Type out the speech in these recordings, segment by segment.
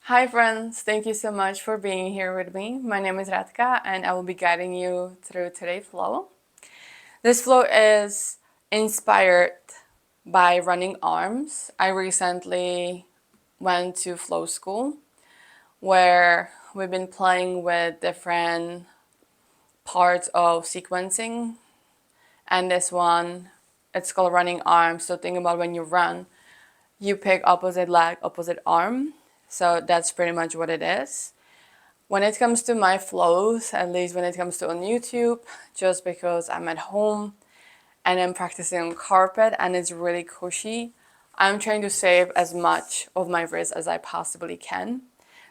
Hi friends, thank you so much for being here with me. My name is Radka and I will be guiding you through today's flow. This flow is inspired by running arms. I recently went to flow school where we've been playing with different parts of sequencing, and this one, it's called running arms. So think about when you run, you pick opposite leg, opposite arm. So that's pretty much what it is. When it comes to my flows, at least when it comes to on YouTube, just because I'm at home and I'm practicing on carpet and it's really cushy, I'm trying to save as much of my wrist as I possibly can.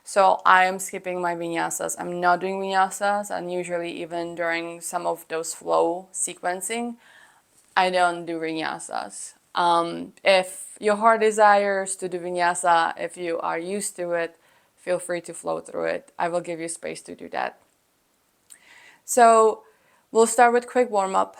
So I am skipping my vinyasas. I'm not doing vinyasas, and usually even during some of those flow sequencing, I don't do vinyasas. If your heart desires to do vinyasa, if you are used to it, feel free to flow through it. I will give you space to do that. So we'll start with quick warm-up.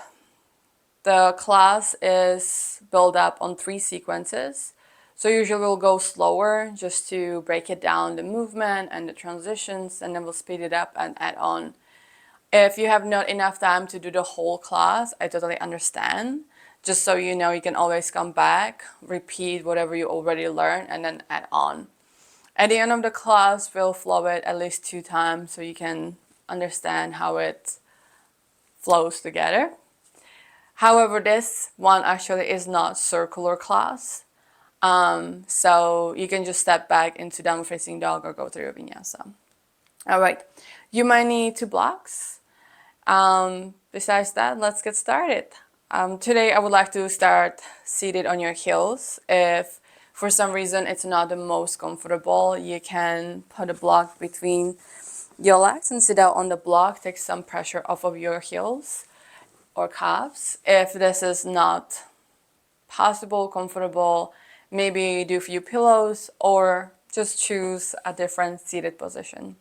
The class is built up on 3 sequences. So usually we'll go slower just to break it down, the movement and the transitions, and then we'll speed it up and add on. If you have not enough time to do the whole class, I totally understand. Just so you know, you can always come back, repeat whatever you already learned, and then add on. At the end of the class, we'll flow it at least 2 times so you can understand how it flows together. However, this one actually is not circular class. So you can just step back into downward facing dog or go through your vinyasa. All right, you might need 2 blocks. Besides that, let's get started. Today I would like to start seated on your heels. If for some reason it's not the most comfortable, you can put a block between your legs and sit out on the block. Take some pressure off of your heels or calves. If this is not possible, comfortable, maybe do a few pillows or just choose a different seated position.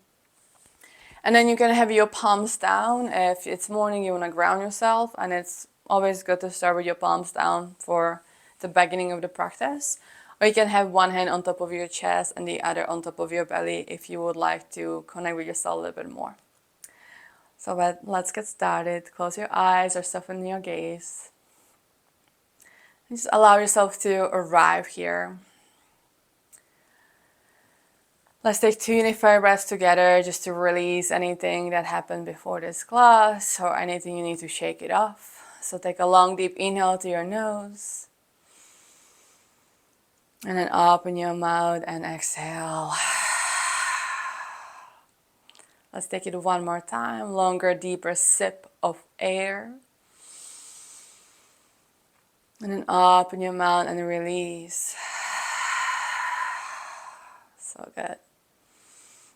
And then you can have your palms down. If it's morning, you want to ground yourself, and it's always good to start with your palms down for the beginning of the practice. Or you can have one hand on top of your chest and the other on top of your belly if you would like to connect with yourself a little bit more. So let's get started. Close your eyes or soften your gaze. Just allow yourself to arrive here. Let's take 2 unified breaths together just to release anything that happened before this class or anything you need to shake it off. So take a long deep inhale to your nose. And then open your mouth and exhale. Let's take it one more time. Longer, deeper sip of air. And then open your mouth and release. So good.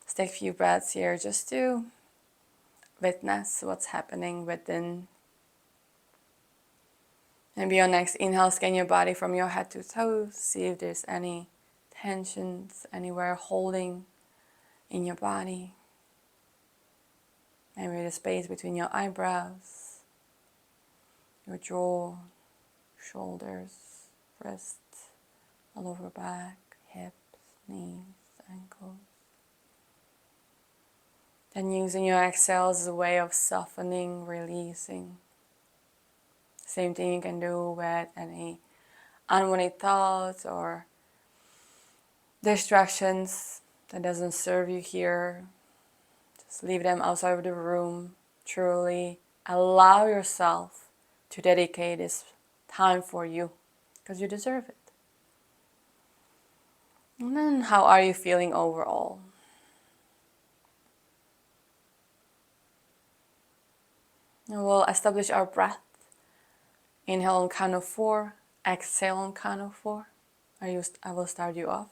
Let's take a few breaths here just to witness what's happening within. Maybe your next inhale, scan your body from your head to toes. See if there's any tensions anywhere holding in your body. Maybe the space between your eyebrows, your jaw, shoulders, wrists, all over back, hips, knees, ankles. Then using your exhales as a way of softening, releasing. Same thing you can do with any unwanted thoughts or distractions that doesn't serve you here. Just leave them outside of the room. Truly allow yourself to dedicate this time for you because you deserve it. And then how are you feeling overall? And we'll establish our breath. Inhale on count of 4, exhale on count of 4. I will start you off.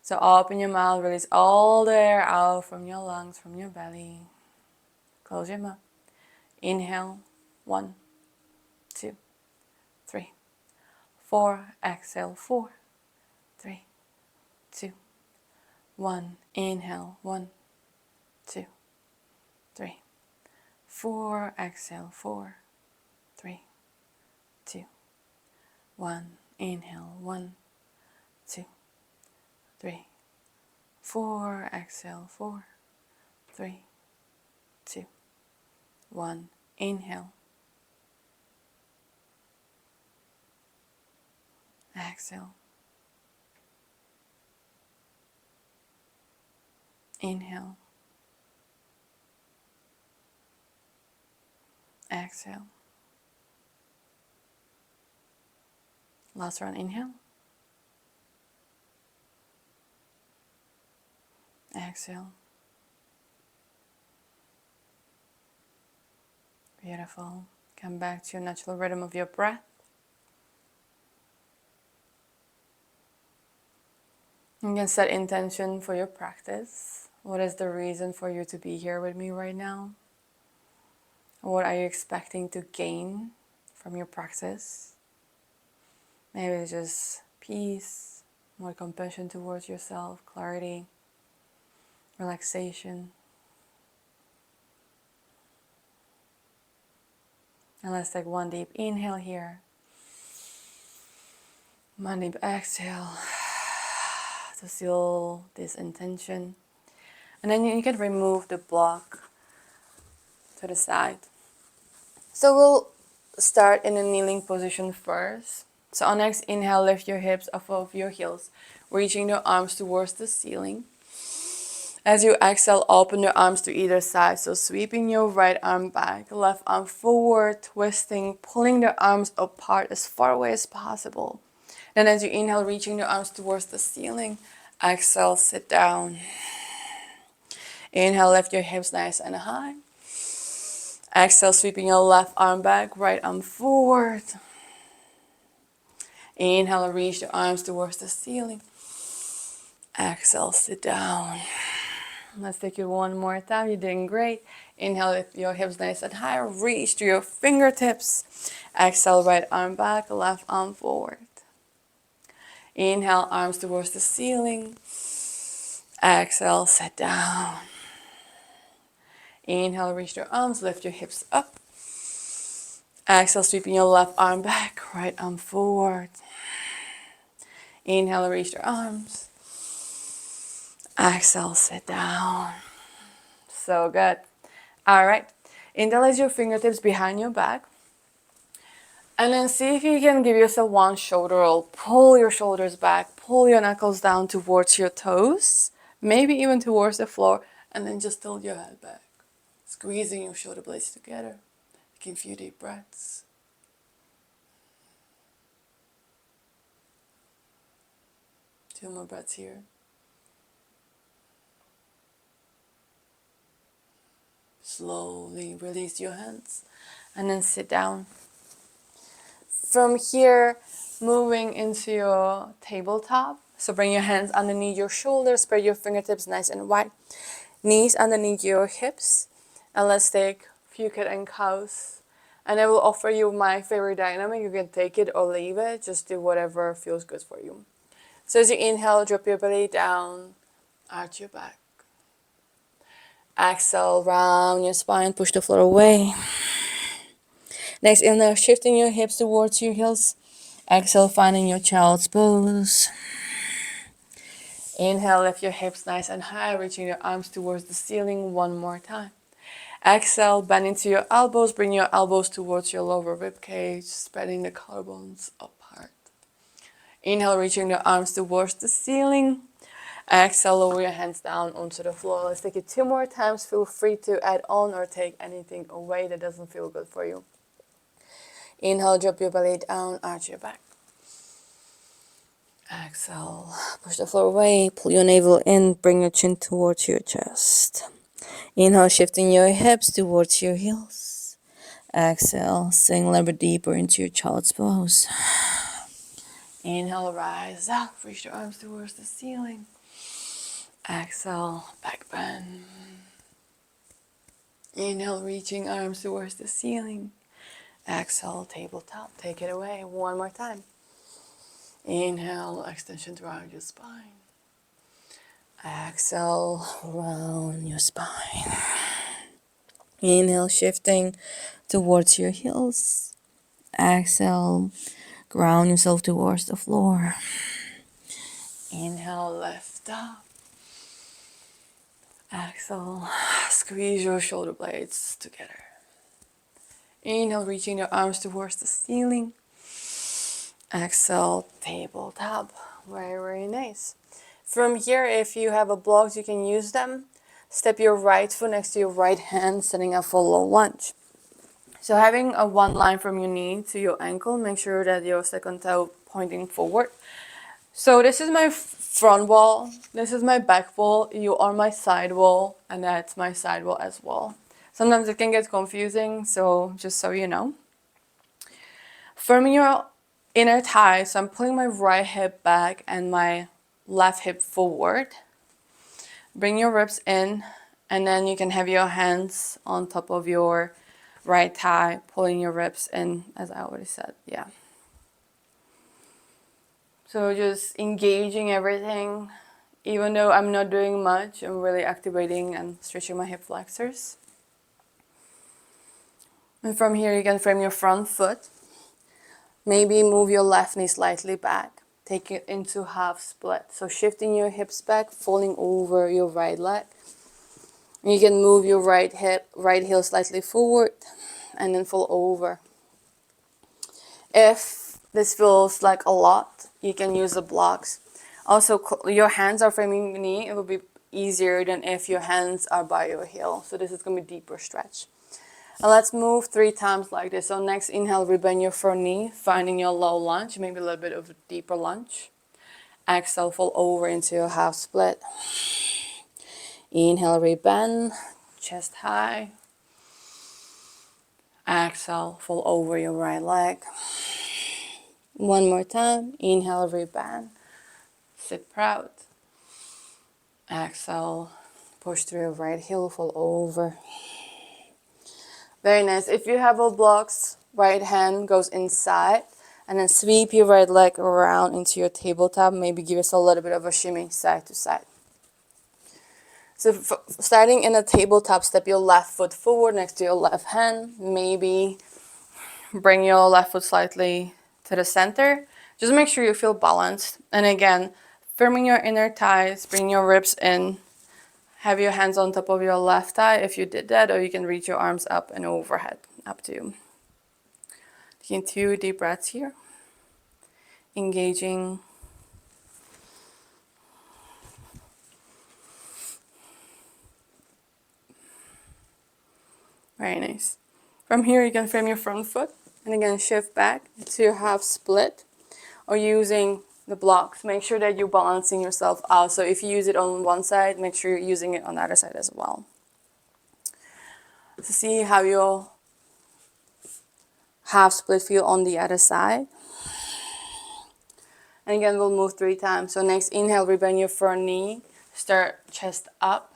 So open your mouth, release all the air out from your lungs, from your belly. Close your mouth. Inhale, 1, 2, 3, 4. Exhale, 4, 3, 2, 1. Inhale, 1, 2, 3, 4. Exhale, 4, 3, 2, 1. Inhale, 1, 2, 3, 4, exhale, 4, 3, 2, 1. Inhale. Exhale. Inhale. Exhale. Last round, inhale. Exhale. Beautiful. Come back to your natural rhythm of your breath. You can set intention for your practice. What is the reason for you to be here with me right now? What are you expecting to gain from your practice? Maybe it's just peace, more compassion towards yourself, clarity, relaxation. And let's take one deep inhale here. One deep exhale to seal this intention. And then you can remove the block to the side. So we'll start in a kneeling position first. So on next inhale, lift your hips off of your heels, reaching your arms towards the ceiling. As you exhale, open your arms to either side. So sweeping your right arm back, left arm forward, twisting, pulling the arms apart as far away as possible. Then as you inhale, reaching your arms towards the ceiling. Exhale, sit down. Inhale, lift your hips nice and high. Exhale, sweeping your left arm back, right arm forward. Inhale, reach the arms towards the ceiling. Exhale, sit down. Let's take it one more time. You're doing great. Inhale, lift your hips nice and high. Reach to your fingertips. Exhale, right arm back, left arm forward. Inhale, arms towards the ceiling. Exhale, sit down. Inhale, reach your arms, lift your hips up. Exhale, sweeping your left arm back, right arm forward. Inhale, reach your arms. Exhale, sit down. So good. All right. Interlace your fingertips behind your back. And then see if you can give yourself one shoulder roll. Pull your shoulders back. Pull your knuckles down towards your toes. Maybe even towards the floor. And then just tilt your head back. Squeezing your shoulder blades together. Taking a few deep breaths. Two more breaths here. Slowly release your hands and then sit down. From here, moving into your tabletop. So bring your hands underneath your shoulders, spread your fingertips nice and wide. Knees underneath your hips. And let's take a few cat and cows. And I will offer you my favorite dynamic. You can take it or leave it. Just do whatever feels good for you. So as you inhale, drop your belly down, arch your back. Exhale, round your spine, push the floor away. Next inhale, shifting your hips towards your heels. Exhale, finding your child's pose. Inhale, lift your hips nice and high, reaching your arms towards the ceiling one more time. Exhale, bend into your elbows, bring your elbows towards your lower rib cage, spreading the collarbones apart. Inhale, reaching the arms towards the ceiling. Exhale, lower your hands down onto the floor. Let's take it 2 more times. Feel free to add on or take anything away that doesn't feel good for you. Inhale, drop your belly down, arch your back. Exhale, push the floor away, pull your navel in, bring your chin towards your chest. Inhale, shifting your hips towards your heels. Exhale, sink a little bit deeper into your child's pose. Inhale, rise up, reach your arms towards the ceiling. Exhale, back bend. Inhale, reaching arms towards the ceiling. Exhale, tabletop, take it away. One more time. Inhale, extension throughout your spine. Exhale, round your spine. Inhale, shifting towards your heels. Exhale, ground yourself towards the floor. Inhale, lift up. Exhale, squeeze your shoulder blades together. Inhale, reaching your arms towards the ceiling. Exhale, tabletop. Very, very nice. From here, if you have a blocks, you can use them. Step your right foot next to your right hand, setting up for low lunge. So having a one line from your knee to your ankle, make sure that your second toe pointing forward. So this is my front wall, this is my back wall, you are my side wall, and that's my side wall as well. Sometimes it can get confusing, so just so you know. Firm your inner thigh, so I'm pulling my right hip back and my left hip forward. Bring your ribs in, and then you can have your hands on top of your right thigh, pulling your ribs in, as I already said, yeah. So just engaging everything. Even though I'm not doing much, I'm really activating and stretching my hip flexors. And from here, you can frame your front foot. Maybe move your left knee slightly back. Take it into half split. So shifting your hips back, folding over your right leg. You can move your right heel slightly forward, and then fold over. If this feels like a lot, you can use the blocks. Also, your hands are framing the knee. It will be easier than if your hands are by your heel. So this is going to be deeper stretch. And let's move 3 times like this. So next inhale, rebend your front knee, finding your low lunge, maybe a little bit of a deeper lunge. Exhale, fold over into your half split. Inhale, rebend, chest high. Exhale, fold over your right leg. One more time. Inhale, rebend. Sit proud. Exhale, push through your right heel, fold over. Very nice. If you have a blocks, right hand goes inside, and then sweep your right leg around into your tabletop. Maybe give us a little bit of a shimmy side to side. So starting in a tabletop, step your left foot forward next to your left hand. Maybe bring your left foot slightly to the center. Just make sure you feel balanced. And again, firming your inner thighs, bring your ribs in. Have your hands on top of your left thigh if you did that, or you can reach your arms up and overhead. Up to you. Taking 2 deep breaths here. Engaging. Very nice. From here, you can frame your front foot and again shift back to your half split or using the blocks. Make sure that you're balancing yourself out. So if you use it on one side, make sure you're using it on the other side as well. To see how your half split feel on the other side. And again, we'll move 3 times. So next, inhale, rebend your front knee. Start chest up.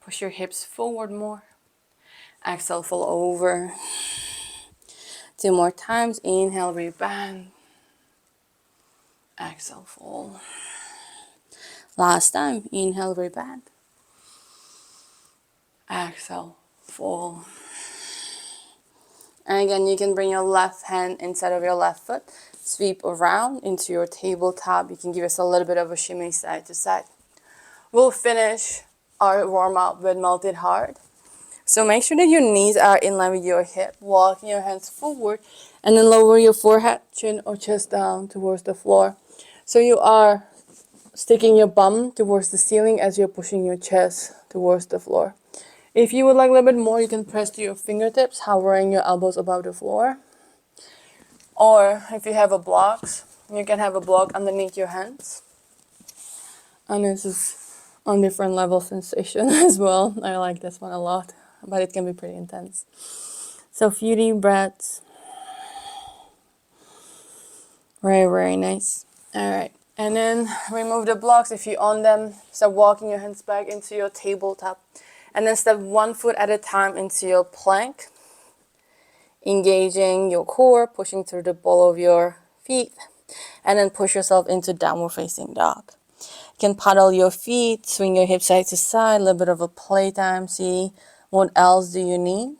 Push your hips forward more. Exhale, fold over. 2 more times. Inhale, rebend. Exhale, fold. Last time. Inhale, rebend. Exhale, fold. And again, you can bring your left hand inside of your left foot. Sweep around into your tabletop. You can give us a little bit of a shimmy side to side. We'll finish our warm-up with melted heart. So make sure that your knees are in line with your hip. Walking your hands forward and then lower your forehead, chin or chest down towards the floor. So you are sticking your bum towards the ceiling as you're pushing your chest towards the floor. If you would like a little bit more, you can press to your fingertips, hovering your elbows above the floor. Or if you have a block, you can have a block underneath your hands. And this is on different level sensation as well. I like this one a lot, but it can be pretty intense. So few deep breaths. Very, very nice. All right. And then remove the blocks if you own them. Start walking your hands back into your tabletop. And then step 1 foot at a time into your plank. Engaging your core, pushing through the ball of your feet. And then push yourself into downward facing dog. You can paddle your feet, swing your hips side to side, a little bit of a playtime. See what else do you need.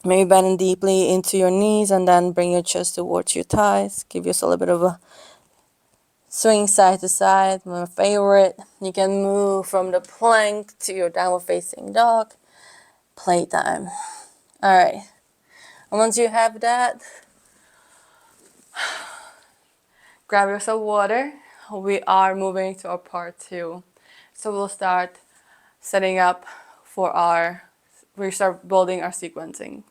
Maybe bend deeply into your knees and then bring your chest towards your thighs. Give yourself a little bit of a Swing side to side, my favorite. You can move from the plank to your downward facing dog. Playtime. Alright. And once you have that, grab yourself water. We are moving to our part 2. So we'll start setting up for we start building our sequencing.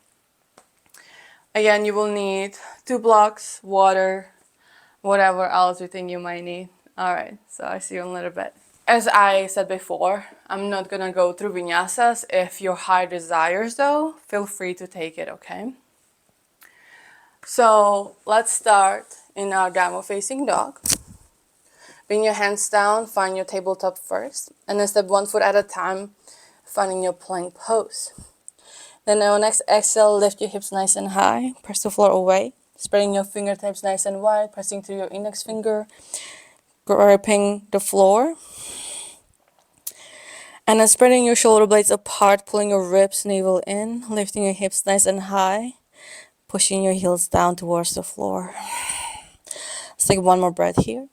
Again, you will need 2 blocks, water, whatever else you think you might need. Alright, so I see you in a little bit. As I said before, I'm not gonna go through vinyasas. If your heart desires though, feel free to take it, okay? So let's start in our downward facing dog. Bring your hands down, find your tabletop first, and then step 1 foot at a time, finding your plank pose. Then on next exhale, lift your hips nice and high, press the floor away, spreading your fingertips nice and wide, pressing through your index finger, gripping the floor. And then spreading your shoulder blades apart, pulling your ribs, navel in, lifting your hips nice and high, pushing your heels down towards the floor. Let's take one more breath here.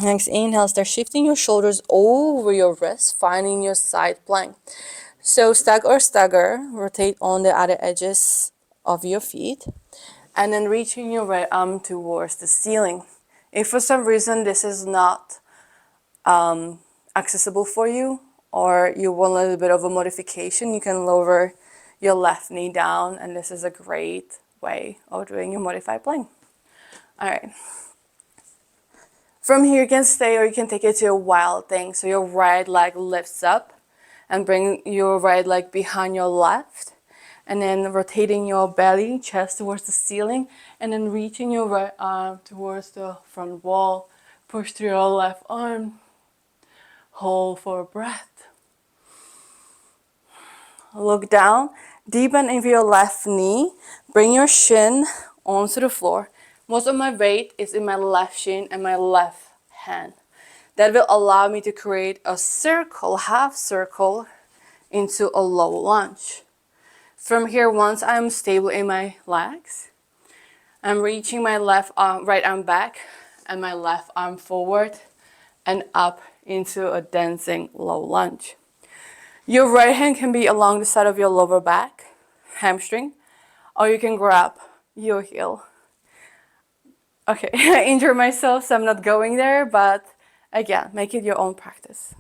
Next inhale, start shifting your shoulders over your wrists, finding your side plank. So stack or stagger, rotate on the other edges of your feet, and then reaching your right arm towards the ceiling. If for some reason this is not accessible for you, or you want a little bit of a modification, you can lower your left knee down, and this is a great way of doing your modified plank. All right. From here, you can stay or you can take it to a wild thing. So your right leg lifts up and bring your right leg behind your left. And then rotating your belly, chest towards the ceiling. And then reaching your right arm towards the front wall. Push through your left arm. Hold for a breath. Look down. Deepen into your left knee. Bring your shin onto the floor. Most of my weight is in my left shin and my left hand. That will allow me to create a circle, half circle, into a low lunge. From here, once I'm stable in my legs, I'm reaching my right arm back and my left arm forward and up into a dancing low lunge. Your right hand can be along the side of your lower back, hamstring, or you can grab your heel. Okay, I injured myself, so I'm not going there, but again, make it your own practice.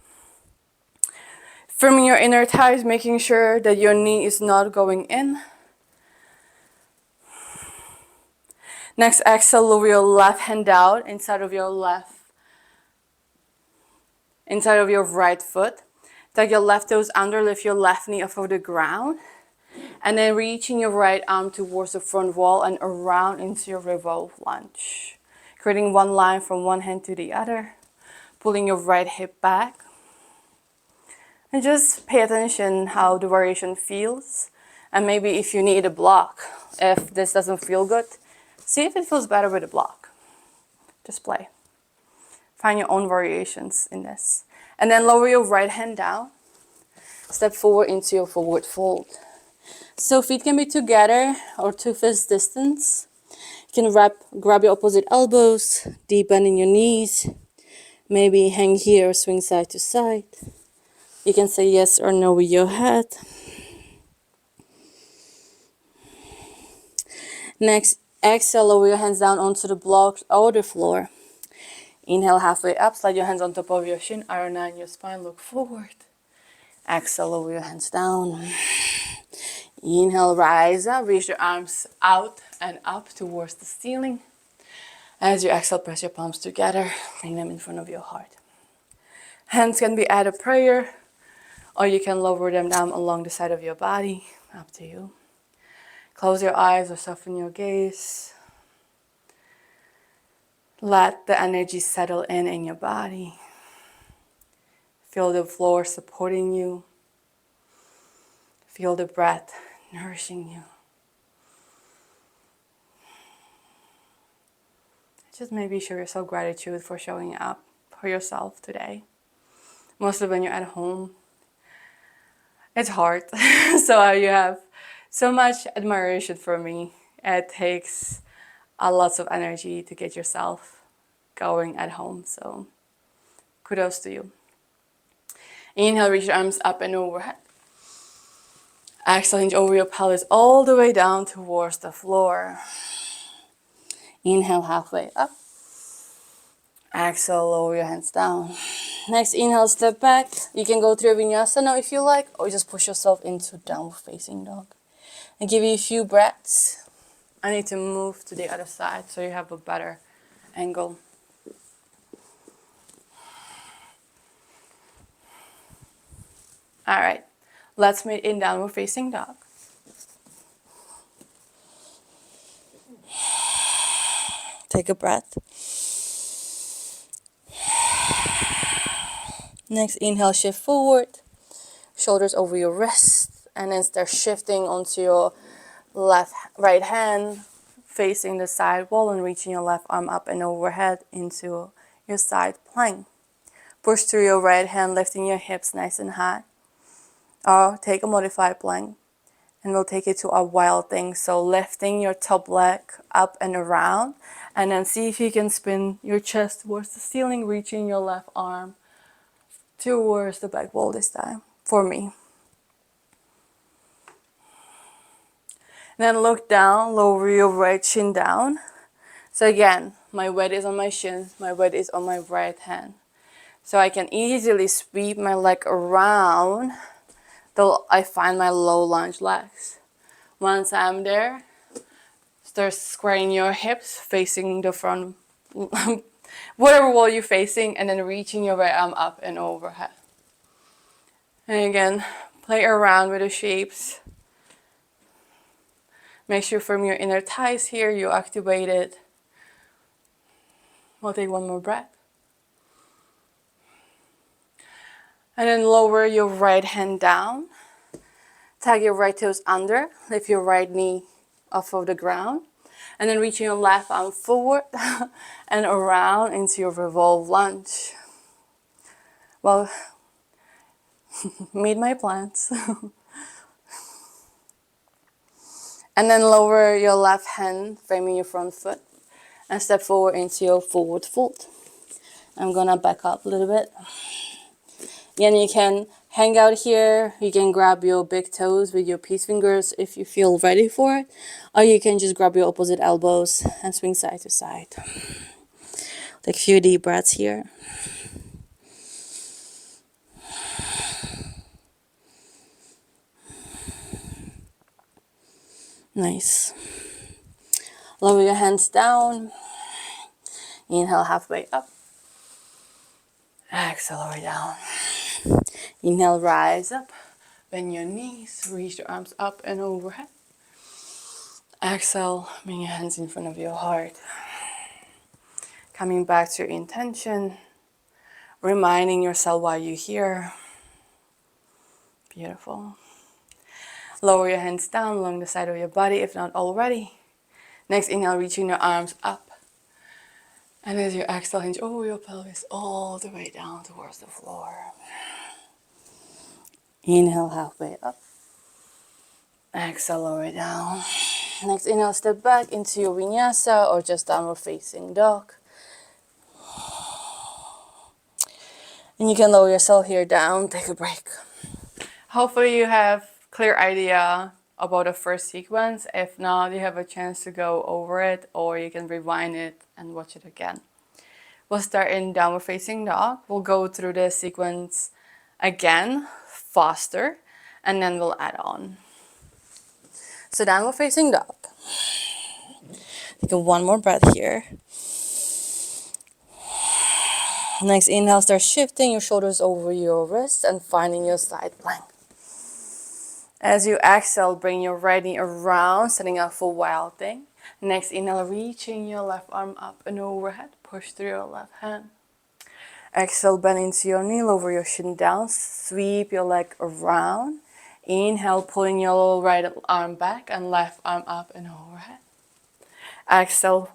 From your inner thighs, making sure that your knee is not going in. Next, exhale, lower your left hand down inside of your right foot. Tuck your left toes under, lift your left knee off of the ground. And then reaching your right arm towards the front wall and around into your revolve lunge. Creating one line from one hand to the other. Pulling your right hip back. And just pay attention how the variation feels. And maybe if you need a block, if this doesn't feel good, see if it feels better with a block. Just play. Find your own variations in this. And then lower your right hand down. Step forward into your forward fold. So feet can be together or 2 fist distance. You can grab your opposite elbows, deep bend in your knees. Maybe hang here, swing side to side. You can say yes or no with your head. Next, exhale, lower your hands down onto the blocks or the floor. Inhale halfway up, slide your hands on top of your shin, iron out your spine, look forward. Exhale, lower your hands down. Inhale, rise up, reach your arms out and up towards the ceiling. As you exhale, press your palms together, bring them in front of your heart. Hands can be at a prayer, or you can lower them down along the side of your body, up to you. Close your eyes or soften your gaze. Let the energy settle in your body. Feel the floor supporting you. Feel the breath nourishing you. Just maybe show yourself gratitude for showing up for yourself today. Mostly when you're at home. It's hard. So you have so much admiration for me. It takes lots of energy to get yourself going at home. So kudos to you. Inhale, reach your arms up and overhead. Exhale, hinge over your pelvis all the way down towards the floor. Inhale, halfway up. Exhale, lower your hands down. Next, inhale, step back. You can go through a vinyasa now if you like, or just push yourself into downward facing dog. And give you a few breaths. I need to move to the other side so you have a better angle. All right, let's meet in downward facing dog. Take a breath. Next, inhale, shift forward. Shoulders over your wrists, and then start shifting onto your right hand, facing the side wall and reaching your left arm up and overhead into your side plank. Push through your right hand, lifting your hips nice and high. Or take a modified plank, and we'll take it to a wild thing. So lifting your top leg up and around, and then see if you can spin your chest towards the ceiling, reaching your left arm towards the back wall this time, for me. Then look down, lower your right shin down. So again, my weight is on my shin, my weight is on my right hand. So I can easily sweep my leg around till I find my low lunge legs. Once I'm there, start squaring your hips, facing the front, whatever wall you're facing, and then reaching your right arm up and overhead. And again, play around with the shapes. Make sure from your inner thighs here, you activate it. We'll take one more breath. And then lower your right hand down. Tag your right toes under. Lift your right knee off of the ground. And then reaching your left arm forward and around into your revolve lunge. Well, meet my plants. And then lower your left hand, framing your front foot, and step forward into your forward fold. I'm gonna back up a little bit. Again, you can hang out here. You can grab your big toes with your peace fingers if you feel ready for it. Or you can just grab your opposite elbows and swing side to side. Take a few deep breaths here. Nice. Lower your hands down. Inhale, halfway up. Exhale, lower down. Inhale, rise up. Bend your knees. Reach your arms up and overhead. Exhale, bring your hands in front of your heart. Coming back to your intention. Reminding yourself why you're here. Beautiful. Lower your hands down along the side of your body if not already. Next, inhale, reaching your arms up. And as you exhale, hinge over your pelvis all the way down towards the floor. Inhale, halfway up. Exhale, lower down. Next, inhale, step back into your vinyasa or just downward facing dog. And you can lower yourself here down, take a break. Hopefully you have clear idea about the first sequence. If not, you have a chance to go over it, or you can rewind it and watch it again. We'll start in downward facing dog. We'll go through the sequence again, faster, and then we'll add on. So downward facing dog. Take one more breath here. Next inhale, start shifting your shoulders over your wrists and finding your side plank. As you exhale, bring your right knee around, setting up for wild thing. Next inhale, reaching your left arm up and overhead. Push through your left hand. Exhale, bend into your knee, lower your shin down, sweep your leg around. Inhale, pulling your right arm back and left arm up and overhead. Exhale,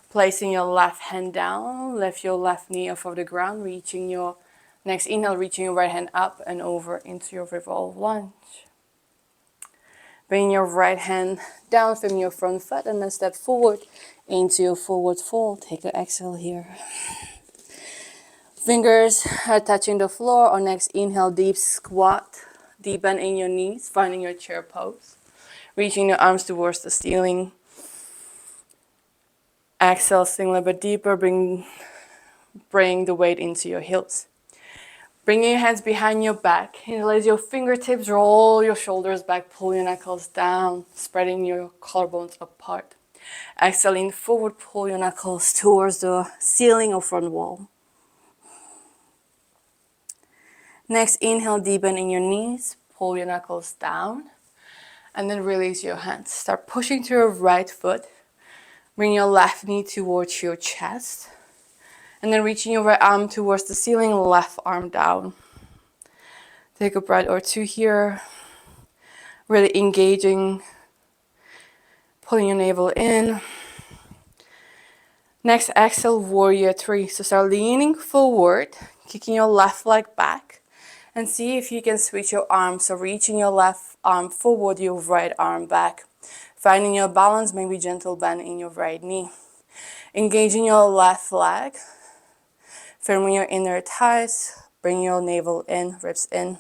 placing your left hand down, lift your left knee off of the ground, next inhale, reaching your right hand up and over into your revolve lunge. Bring your right hand down from your front foot and then step forward into your forward fold. Take an exhale here. Fingers are touching the floor. On next inhale, deep squat. Deep bend in your knees, finding your chair pose. Reaching your arms towards the ceiling. Exhale, sink a little bit deeper. Bring the weight into your heels. Bring your hands behind your back. Interlace your fingertips, roll your shoulders back, pull your knuckles down, spreading your collarbones apart. Exhale, lean forward, pull your knuckles towards the ceiling or front wall. Next, inhale, deepen in your knees, pull your knuckles down, and then release your hands. Start pushing to your right foot. Bring your left knee towards your chest, and then reaching your right arm towards the ceiling, left arm down. Take a breath or two here, really engaging, pulling your navel in. Next, exhale, warrior three. So start leaning forward, kicking your left leg back, and see if you can switch your arms. So reaching your left arm forward, your right arm back. Finding your balance, maybe gentle bend in your right knee. Engaging your left leg, firming your inner thighs, bring your navel in, ribs in.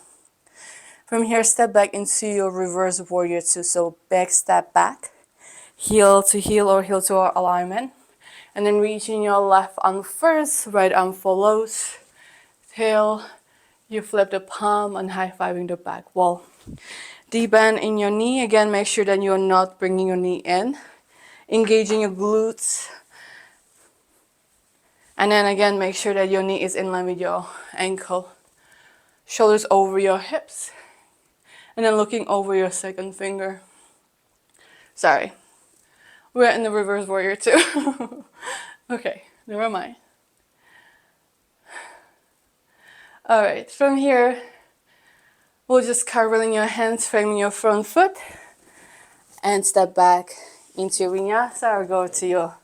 From here, step back into your reverse warrior two. So big step back, heel to heel or heel to alignment. And then reaching your left arm first, right arm follows. Till you flip the palm and high-fiving the back wall. Deep bend in your knee. Again, make sure that you're not bringing your knee in. Engaging your glutes. And then again, make sure that your knee is in line with your ankle. Shoulders over your hips. And then looking over your second finger. Sorry. We're in the reverse warrior too. Okay, never mind. Alright, from here, we'll just curling your hands, framing your front foot, and step back into vinyasa or go to your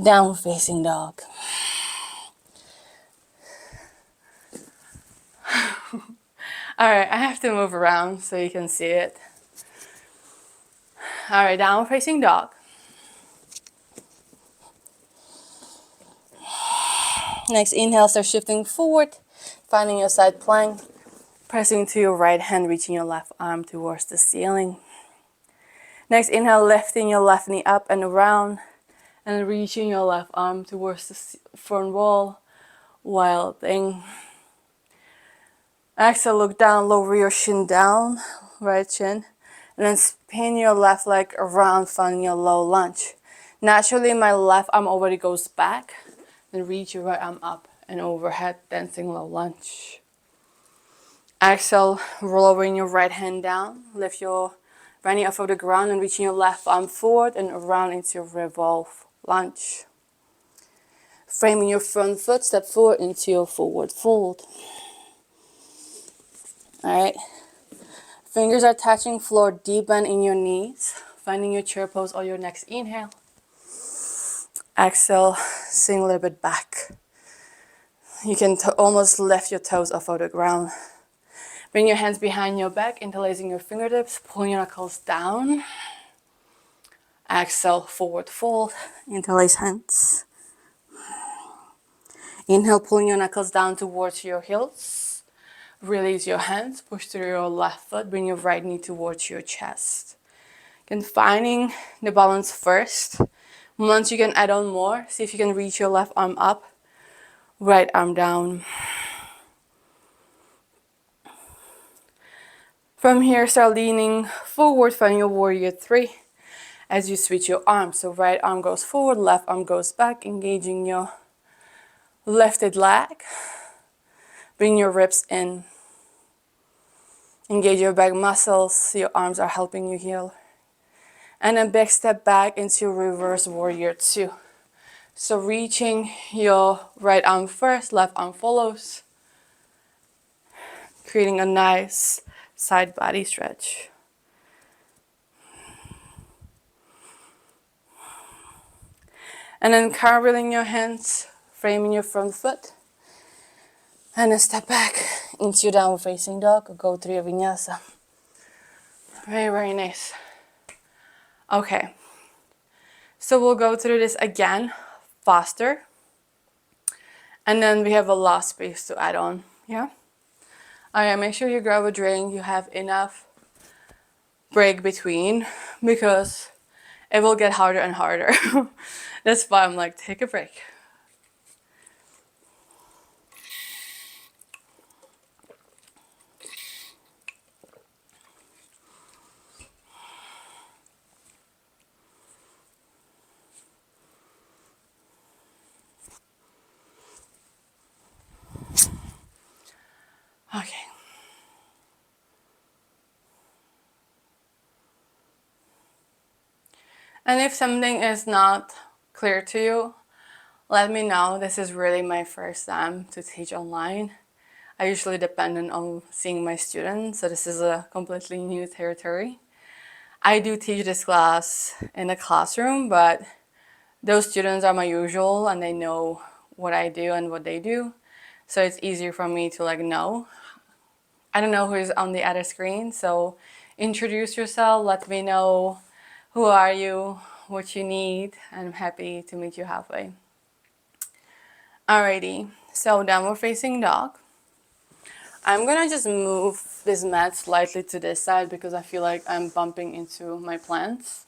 down facing dog. Alright, I have to move around so you can see it. Alright, down facing dog. Next inhale, start shifting forward, finding your side plank, pressing to your right hand, reaching your left arm towards the ceiling. Next inhale, lifting your left knee up and around, and reaching your left arm towards the front wall, wild thing. Exhale, look down, lower your shin down, right shin, and then spin your left leg around, finding your low lunge. Naturally, my left arm already goes back. Then reach your right arm up and overhead, dancing low lunge. Exhale, lowering your right hand down. Lift your right knee off of the ground and reaching your left arm forward and around into your revolve lunge. Framing your front foot, step forward into your forward fold. Alright. Fingers are touching floor, deep bend in your knees. Finding your chair pose or your next inhale. Exhale, sink a little bit back. You can almost lift your toes off of the ground. Bring your hands behind your back, interlacing your fingertips, pulling your knuckles down. Exhale, forward fold, interlace hands. Inhale, pulling your knuckles down towards your heels. Release your hands, push through your left foot, bring your right knee towards your chest. Again, finding the balance first. Once you can add on more, see if you can reach your left arm up, right arm down. From here, start leaning forward, find your warrior three as you switch your arms. So right arm goes forward, left arm goes back, engaging your lifted leg. Bring your ribs in. Engage your back muscles, your arms are helping you heal. And then big step back into reverse warrior two. So reaching your right arm first, left arm follows. Creating a nice side body stretch. And then curling your hands, framing your front foot. And then step back into your downward facing dog or go through your vinyasa. Very, very nice. Okay. So we'll go through this again faster. And then we have a last space to add on. Yeah? Alright, make sure you grab a drink, you have enough break between, because it will get harder and harder. That's why I'm like, take a break. Okay. And if something is not clear to you, let me know. This is really my first time to teach online. I usually depend on seeing my students, so this is a completely new territory. I do teach this class in a classroom, but those students are my usual and they know what I do and what they do. So it's easier for me to like know. I don't know who's on the other screen, so introduce yourself, let me know who are you, what you need. I'm happy to meet you halfway. Alrighty, so downward facing dog. I'm gonna just move this mat slightly to this side because I feel like I'm bumping into my plants.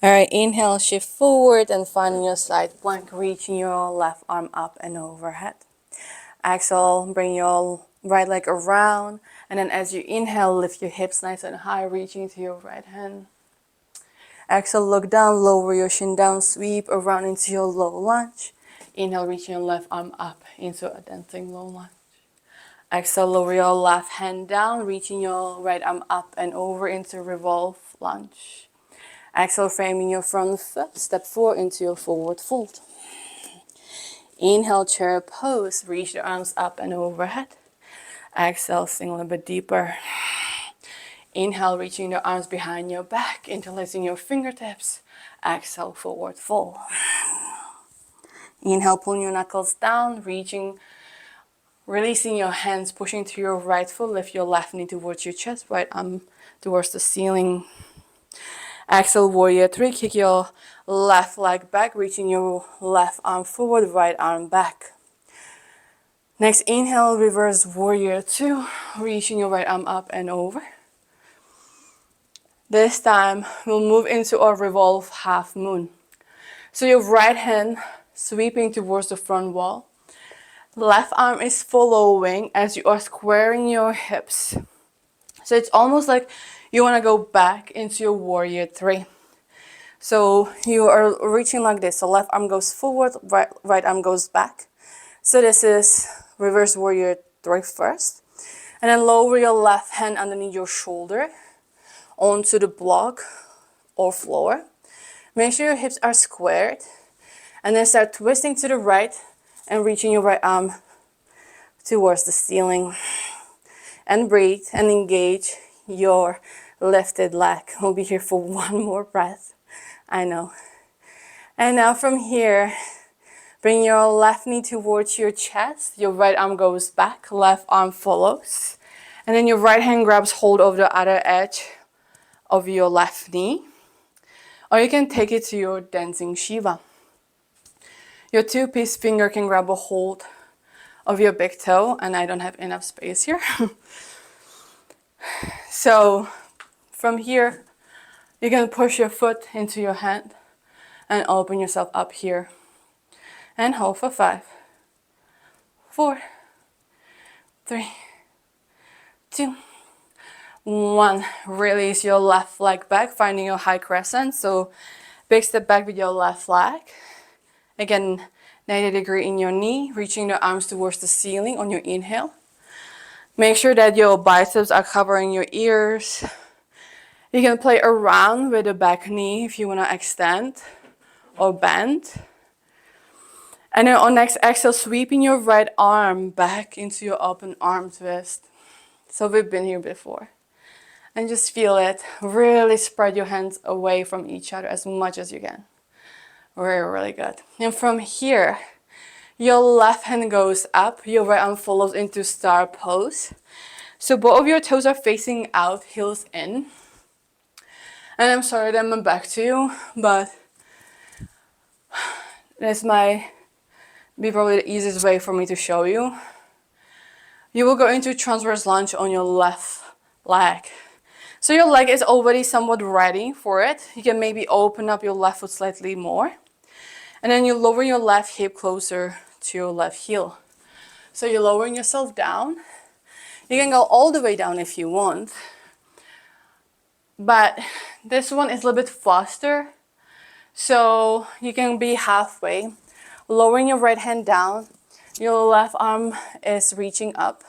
Alright, inhale, shift forward and finding your side plank, reaching your left arm up and overhead. Exhale, bring your right leg around, and then as you inhale, lift your hips nice and high, reaching to your right hand. Exhale, look down, lower your shin down, sweep around into your low lunge. Inhale, reaching your left arm up into a dancing low lunge. Exhale, lower your left hand down, reaching your right arm up and over into revolve lunge. Exhale, framing your front foot, step forward into your forward fold. Inhale, chair pose, reach the arms up and overhead. Exhale, sink a little bit deeper. Inhale, reaching the arms behind your back, interlacing your fingertips. Exhale, forward fold. Inhale, pulling your knuckles down, releasing your hands, pushing to your right foot, lift your left knee towards your chest, right arm towards the ceiling. Exhale, warrior three, kick your left leg back, reaching your left arm forward, right arm back. Next, inhale, reverse warrior two, reaching your right arm up and over. This time, we'll move into our revolve half moon. So your right hand sweeping towards the front wall. Left arm is following as you are squaring your hips. So it's almost like you want to go back into your warrior three. So you are reaching like this. So left arm goes forward, right arm goes back. So this is reverse warrior three first. And then lower your left hand underneath your shoulder onto the block or floor. Make sure your hips are squared. And then start twisting to the right and reaching your right arm towards the ceiling. And breathe and engage your lifted leg. We'll be here for one more breath. I know. And now from here, bring your left knee towards your chest. Your right arm goes back, left arm follows. And then your right hand grabs hold of the other edge of your left knee. Or you can take it to your dancing Shiva. Your two-piece finger can grab a hold of your big toe, and I don't have enough space here. So from here, you can push your foot into your hand and open yourself up here. And hold for 5, 4, 3, 2, 1. Release your left leg back, finding your high crescent. So big step back with your left leg. Again, 90-degree in your knee, reaching the arms towards the ceiling on your inhale. Make sure that your biceps are covering your ears. You can play around with the back knee if you want to extend or bend. And then on next exhale, sweeping your right arm back into your open arm twist. So we've been here before. And just feel it. Really spread your hands away from each other as much as you can. Really, really good. And from here, Your left hand goes up, your right arm follows into star pose. So both of your toes are facing out, heels in. And I'm sorry that I'm back to you, but this might be probably the easiest way for me to show you. You will go into transverse lunge on your left leg. So your leg is already somewhat ready for it. You can maybe open up your left foot slightly more. And then you lower your left hip closer to your left heel. So you're lowering yourself down. You can go all the way down if you want. But this one is a little bit faster. So you can be halfway. Lowering your right hand down. Your left arm is reaching up.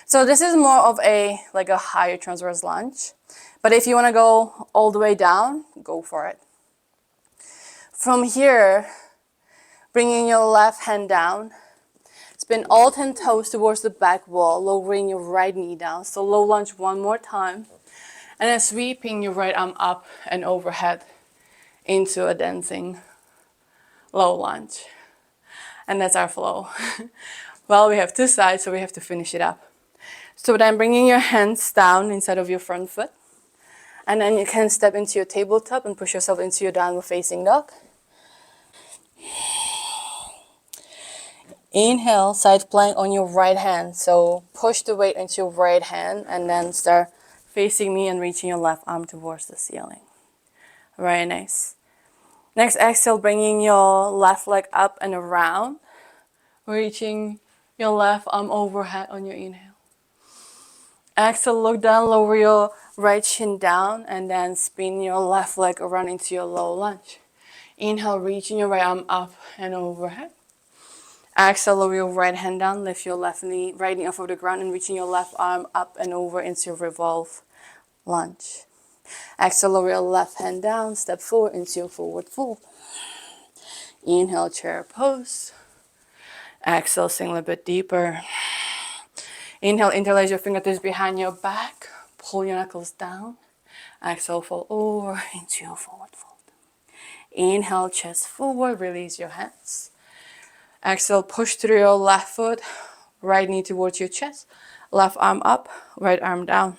So this is more of a higher transverse lunge. But if you want to go all the way down, go for it. From here, bringing your left hand down. Spin all 10 toes towards the back wall, lowering your right knee down. So low lunge one more time. And then sweeping your right arm up and overhead into a dancing low lunge. And that's our flow. Well, we have two sides, so we have to finish it up. So then bringing your hands down inside of your front foot. And then you can step into your tabletop and push yourself into your downward facing dog. Inhale, side plank on your right hand. So push the weight into your right hand and then start facing me and reaching your left arm towards the ceiling. Very nice. Next exhale, bringing your left leg up and around. Reaching your left arm overhead on your inhale. Exhale, look down, lower your right shin down and then spin your left leg around into your low lunge. Inhale, reaching your right arm up and overhead. Exhale, lower your right hand down, lift your right knee off of the ground and reaching your left arm up and over into your revolve lunge. Exhale, lower your left hand down, step forward into your forward fold. Inhale, chair pose. Exhale, sink a little bit deeper. Inhale, interlace your fingertips behind your back. Pull your knuckles down. Exhale, fold over into your forward fold. Inhale, chest forward, release your hands. Exhale, push through your left foot, right knee towards your chest, left arm up, right arm down.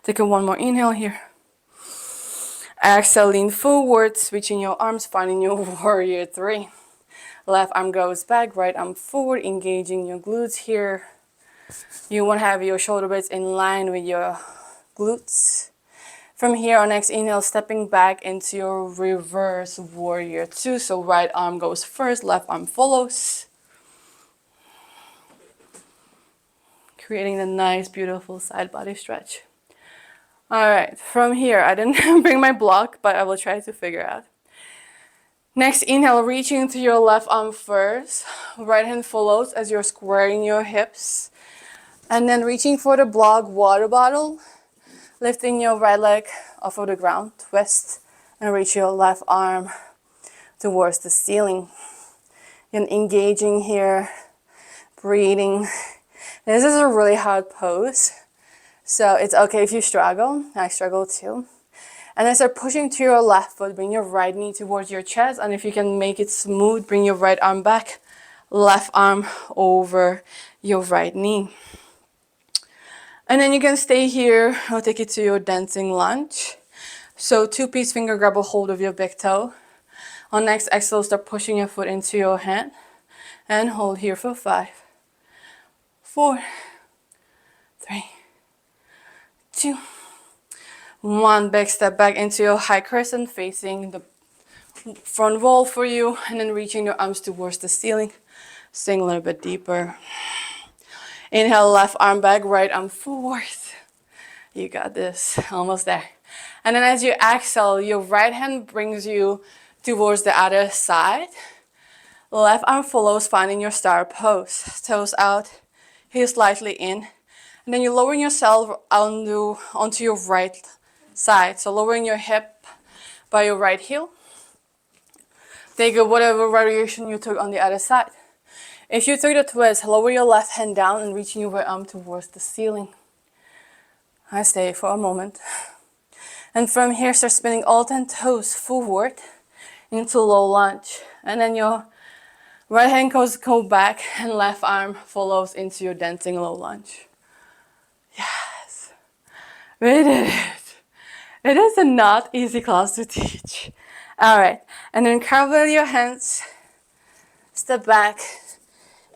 Take one more inhale here. Exhale, lean forward, switching your arms, finding your warrior three. Left arm goes back, right arm forward, engaging your glutes here. You want to have your shoulder blades in line with your glutes. From here, on next inhale, stepping back into your reverse warrior two. So right arm goes first, left arm follows. Creating a nice, beautiful side body stretch. All right, from here, I didn't bring my block, but I will try to figure out. Next inhale, reaching to your left arm first. Right hand follows as you're squaring your hips. And then reaching for the block water bottle. Lifting your right leg off of the ground, twist, and reach your left arm towards the ceiling. And engaging here, breathing. This is a really hard pose, so it's okay if you struggle. I struggle too. And then start pushing to your left foot, bring your right knee towards your chest, and if you can make it smooth, bring your right arm back, left arm over your right knee. And then you can stay here. I'll take you to your dancing lunge. So two-piece finger grab a hold of your big toe. On next exhale, start pushing your foot into your hand. And hold here for 5, 4, 3, 2, 1. Big step back into your high crescent, facing the front wall for you. And then reaching your arms towards the ceiling. Sink a little bit deeper. Inhale, left arm back, right arm forward. You got this, almost there. And then as you exhale, your right hand brings you towards the other side. Left arm follows, finding your star pose. Toes out, heels slightly in. And then you're lowering yourself onto your right side. So lowering your hip by your right heel. Take whatever variation you took on the other side. If you took the twist, lower your left hand down and reaching your right arm towards the ceiling. I stay for a moment. And from here, start spinning all 10 toes forward into low lunge. And then your Right hand goes go back and left arm follows into your dancing low lunge. Yes, we did it. It is a not easy class to teach. All right, and then cartwheel your hands, step back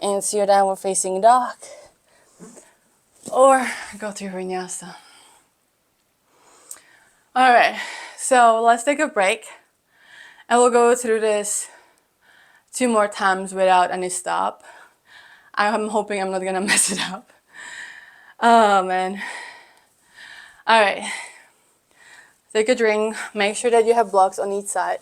into your downward facing dog, or go to your vinyasa. All right, so let's take a break, and we'll go through this 2 more times without any stop. I'm hoping I'm not gonna mess it up. Oh man. All right, take a drink. Make sure that you have blocks on each side.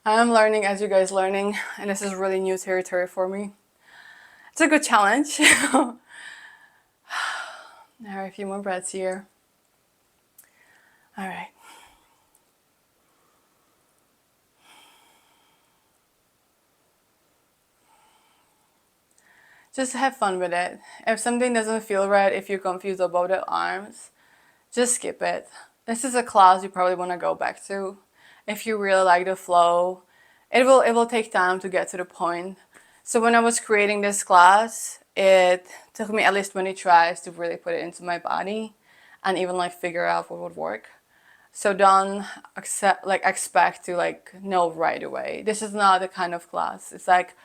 I'm learning as you guys learning, and this is really new territory for me. It's a good challenge. All right, a few more breaths here. All right. Just have fun with it. If something doesn't feel right, if you're confused about the arms, just skip it. This is a class you probably want to go back to. If you really like the flow, it will take time to get to the point. So when I was creating this class, it took me at least 20 tries to really put it into my body and even like figure out what would work. So don't expect to know right away. This is not the kind of class. It's like,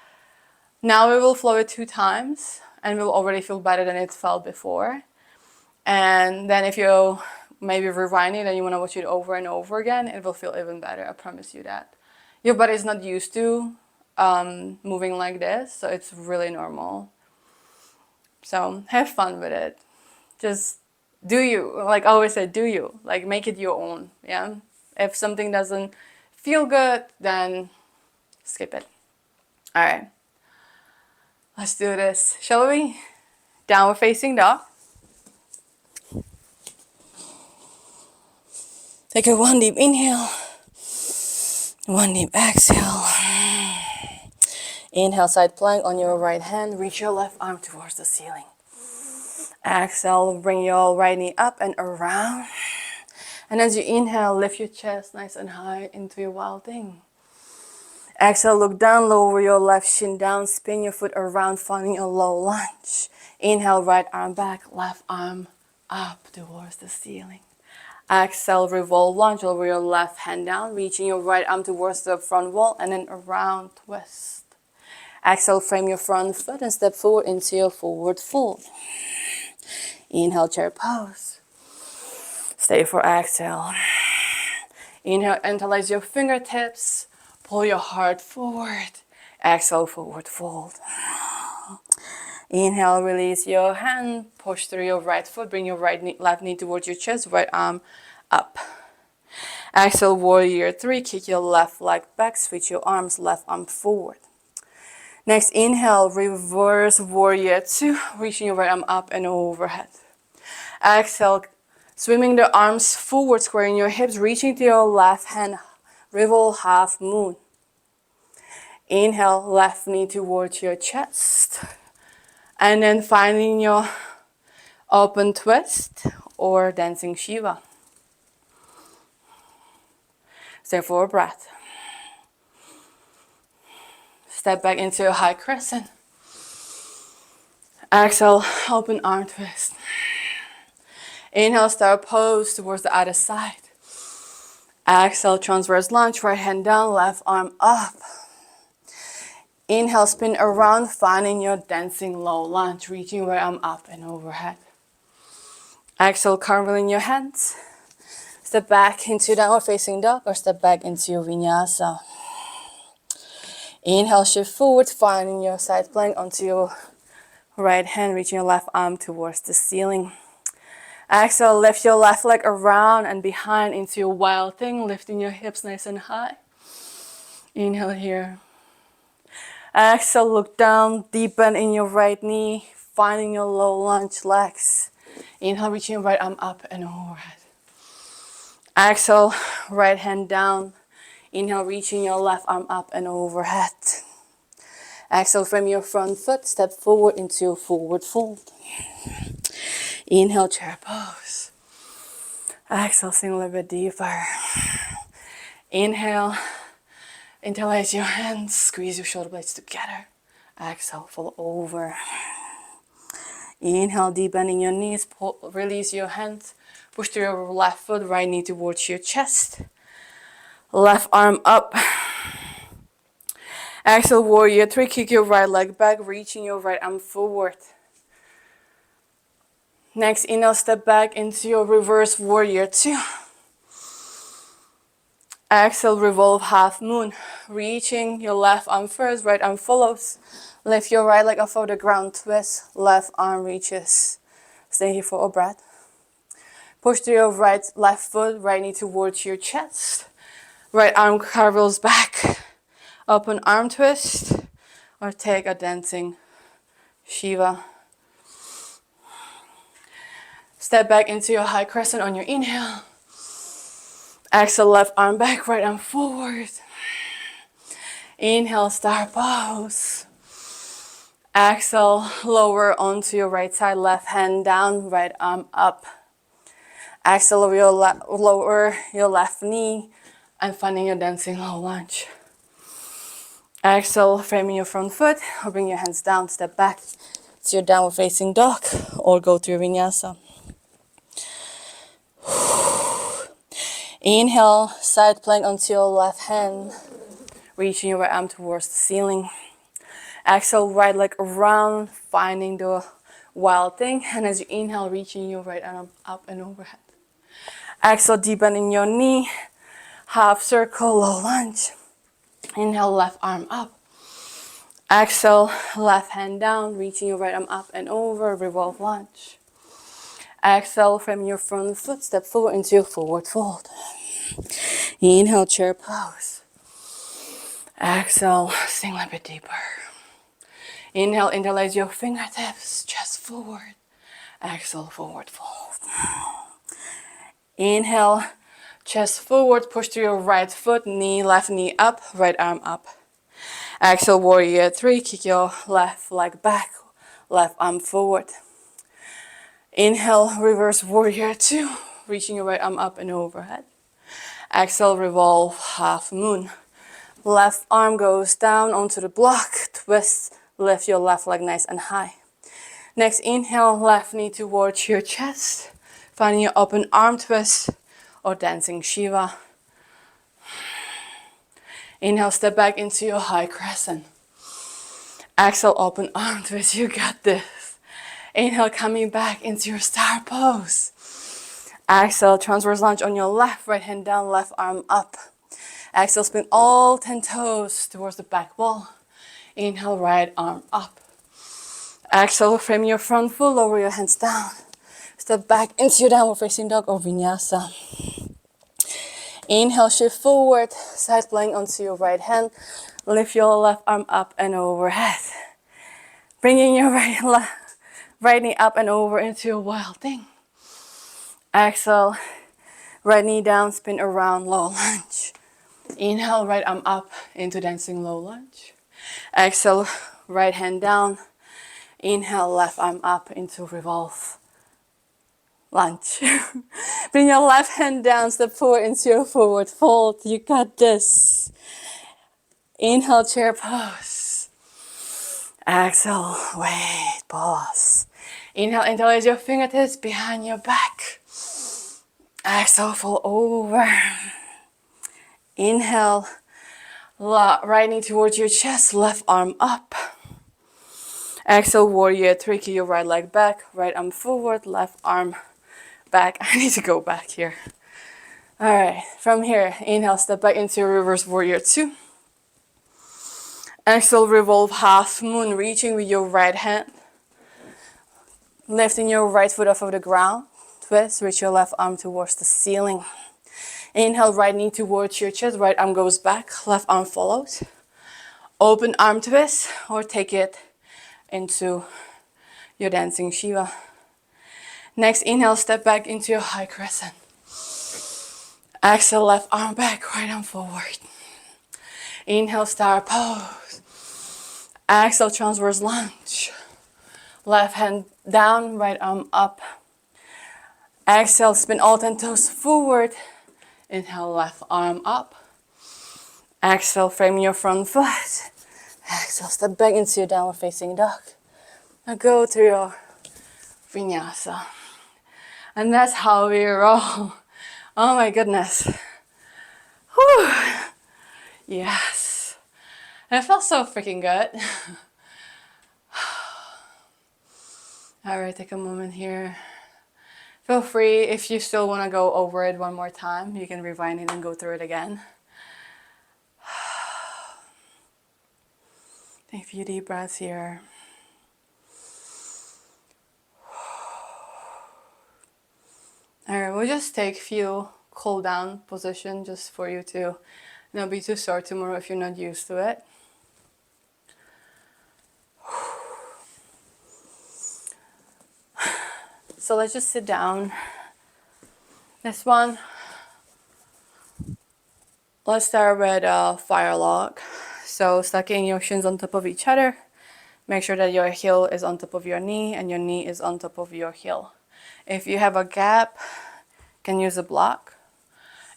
now we will flow it 2 times and we'll already feel better than it felt before. And then if you maybe rewind it and you want to watch it over and over again, it will feel even better. I promise you that. Your body is not used to moving like this, so it's really normal. So have fun with it. Just do you. Like I always say, do you. Like make it your own. Yeah. If something doesn't feel good, then skip it. All right. Let's do this, shall we? Downward facing dog. Take a 1 deep inhale, 1 deep exhale. Inhale, side plank on your right hand. Reach your left arm towards the ceiling. Exhale, bring your right knee up and around. And as you inhale, lift your chest nice and high into your wild thing. Exhale, look down, lower your left shin down, spin your foot around, finding a low lunge. Inhale, right arm back, left arm up towards the ceiling. Exhale, revolve lunge, lower your left hand down, reaching your right arm towards the front wall, and then around twist. Exhale, frame your front foot and step forward into your forward fold. Inhale, chair pose. Stay for exhale. Inhale, interlace your fingertips. Pull your heart forward. Exhale, forward fold. Inhale, release your hand. Push through your right foot. Bring your left knee towards your chest. Right arm up. Exhale, warrior 3. Kick your left leg back. Switch your arms. Left arm forward. Next, inhale, reverse warrior 2. Reaching your right arm up and overhead. Exhale, swimming the arms forward, squaring your hips, reaching to your left hand, revolve half moon. Inhale, left knee towards your chest. And then finding your open twist or dancing Shiva. Stay for a breath. Step back into a high crescent. Exhale, open arm twist. Inhale, start pose towards the other side. Exhale, transverse lunge, right hand down, left arm up. Inhale, spin around, finding your dancing low lunge, reaching right arm up and overhead. Exhale, cartwheeling your hands. Step back into downward facing dog or step back into your vinyasa. Inhale, shift forward, finding your side plank onto your right hand, reaching your left arm towards the ceiling. Exhale, lift your left leg around and behind into your wild thing, lifting your hips nice and high. Inhale here. Exhale, look down, deepen in your right knee, finding your low lunge legs. Inhale, reaching your right arm up and overhead. Exhale, right hand down. Inhale, reaching your left arm up and overhead. Exhale from your front foot, step forward into your forward fold. Inhale, chair pose. Exhale, sink a little bit deeper. Inhale, interlace your hands, squeeze your shoulder blades together. Exhale, fall over. Inhale, deep bend in your knees, release your hands. Push through your left foot, right knee towards your chest. Left arm up. Exhale, warrior three, kick your right leg back, reaching your right arm forward. Next, inhale, step back into your reverse warrior two. Exhale, revolve half moon, reaching your left arm first, right arm follows. Lift your right leg off of the ground, twist, left arm reaches. Stay here for a breath. Push through your left foot, right knee towards your chest. Right arm cartwheels back. Open arm twist, or take a dancing Shiva. Step back into your high crescent on your inhale. Exhale, left arm back, right arm forward. Inhale, star pose. Exhale, lower onto your right side, left hand down, right arm up. Exhale, lower your left knee and finding your dancing low lunge. Exhale, framing your front foot or bring your hands down, step back to your downward facing dog or go to your vinyasa. Inhale, side plank onto your left hand, reaching your right arm towards the ceiling. Exhale, right leg around, finding the wild thing. And as you inhale, reaching your right arm up and overhead. Exhale, deep bend in your knee, half circle, low lunge. Inhale, left arm up. Exhale, left hand down, reaching your right arm up and over, revolve lunge. Exhale, from your front foot, step forward into your forward fold. Inhale, chair pose. Exhale, sink a little bit deeper. Inhale, interlace your fingertips, chest forward. Exhale, forward fold. Inhale, chest forward, push to your right foot, left knee up, right arm up. Exhale, warrior three, kick your left leg back, left arm forward. Inhale, reverse warrior two, reaching your right arm up and overhead. Exhale, revolve half moon. Left arm goes down onto the block, twist, lift your left leg nice and high. Next, inhale, left knee towards your chest, finding your open arm twist or dancing Shiva. Inhale, step back into your high crescent. Exhale, open arm twist, you got this. Inhale, coming back into your star pose. Exhale, transverse lunge on your left, right hand down, left arm up. Exhale, spin all 10 toes towards the back wall. Inhale, right arm up. Exhale, frame your front foot, lower your hands down. Step back into your downward facing dog or vinyasa. Inhale, shift forward, side plank onto your right hand. Lift your left arm up and overhead. Bringing your right knee up and over into a wild thing. Exhale, right knee down, spin around, low lunge. Inhale, right arm up into dancing low lunge. Exhale, right hand down. Inhale, left arm up into revolve lunge. Bring your left hand down, step forward into your forward fold. You got this. Inhale, chair pose. Exhale, wait, pause. Inhale, interlace your fingertips behind your back. Exhale, fall over. Inhale, right knee towards your chest, left arm up. Exhale, warrior three, kick your right leg back, right arm forward, left arm back. I need to go back here. All right, from here, inhale, step back into reverse warrior two. Exhale, revolve half moon, reaching with your right hand. Lifting your right foot off of the ground. Twist, reach your left arm towards the ceiling. Inhale, right knee towards your chest, right arm goes back, left arm follows. Open arm twist or take it into your dancing Shiva. Next, inhale, step back into your high crescent. Exhale, left arm back, right arm forward. Inhale, star pose. Exhale, transverse lunge. Left hand down, right arm up. Exhale, spin all 10 toes forward. Inhale, left arm up. Exhale, frame your front foot. Exhale, step back into your downward facing dog. Now go to your vinyasa. And that's how we roll. Oh my goodness. Whew. Yes. It feels so freaking good. All right, take a moment here. Feel free, if you still want to go over it one more time, you can rewind it and go through it again. Take a few deep breaths here. All right, we'll just take a few cool down position just for you to not be too sore tomorrow if you're not used to it. So let's just sit down. This one, let's start with a fire log. So stacking your shins on top of each other. Make sure that your heel is on top of your knee and your knee is on top of your heel. If you have a gap, you can use a block.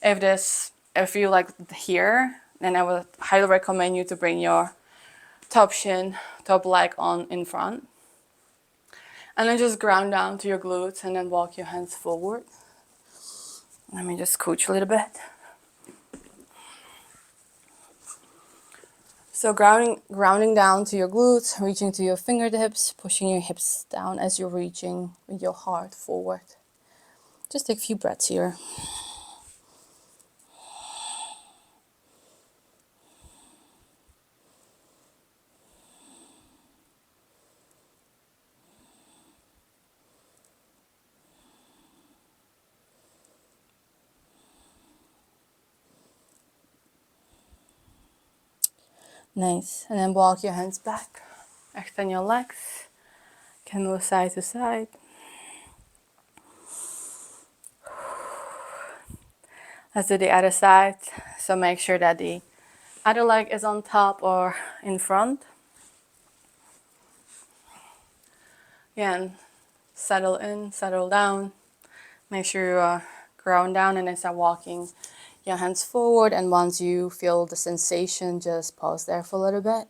If you like here, then I would highly recommend you to bring your top shin, top leg on in front. And then just ground down to your glutes and then walk your hands forward. Let me just scooch a little bit. So grounding down to your glutes, reaching to your fingertips, pushing your hips down as you're reaching with your heart forward. Just take a few breaths here. Nice. And then walk your hands back. Extend your legs. Can move side to side. Let's do the other side. So make sure that the other leg is on top or in front. Again, settle in, settle down. Make sure you ground down and then start walking your hands forward. And once you feel the sensation, just pause there for a little bit.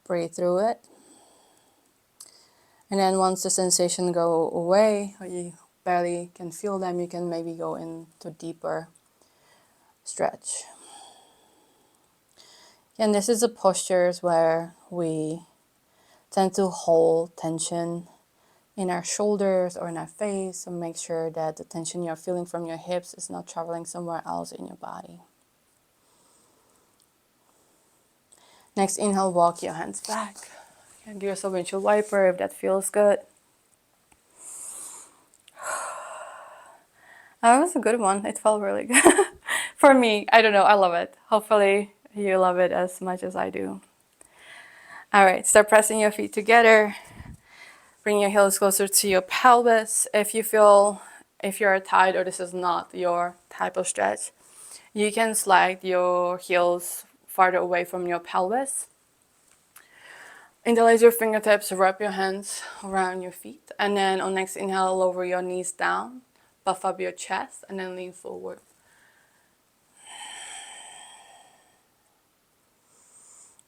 Breathe through it. And then once the sensation go away, or you barely can feel them, you can maybe go into deeper stretch. And this is the postures where we tend to hold tension in our shoulders or in our face. So make sure that the tension you're feeling from your hips is not traveling somewhere else in your body. Next, inhale, walk your hands back. And give yourself a windshield wiper if that feels good. That was a good one. It felt really good. For me, I don't know, I love it. Hopefully you love it as much as I do. All right, start pressing your feet together. Bring your heels closer to your pelvis. If you're tight or this is not your type of stretch, you can slide your heels farther away from your pelvis. Interlace your fingertips, wrap your hands around your feet. And then on next inhale, lower your knees down, puff up your chest, and then lean forward.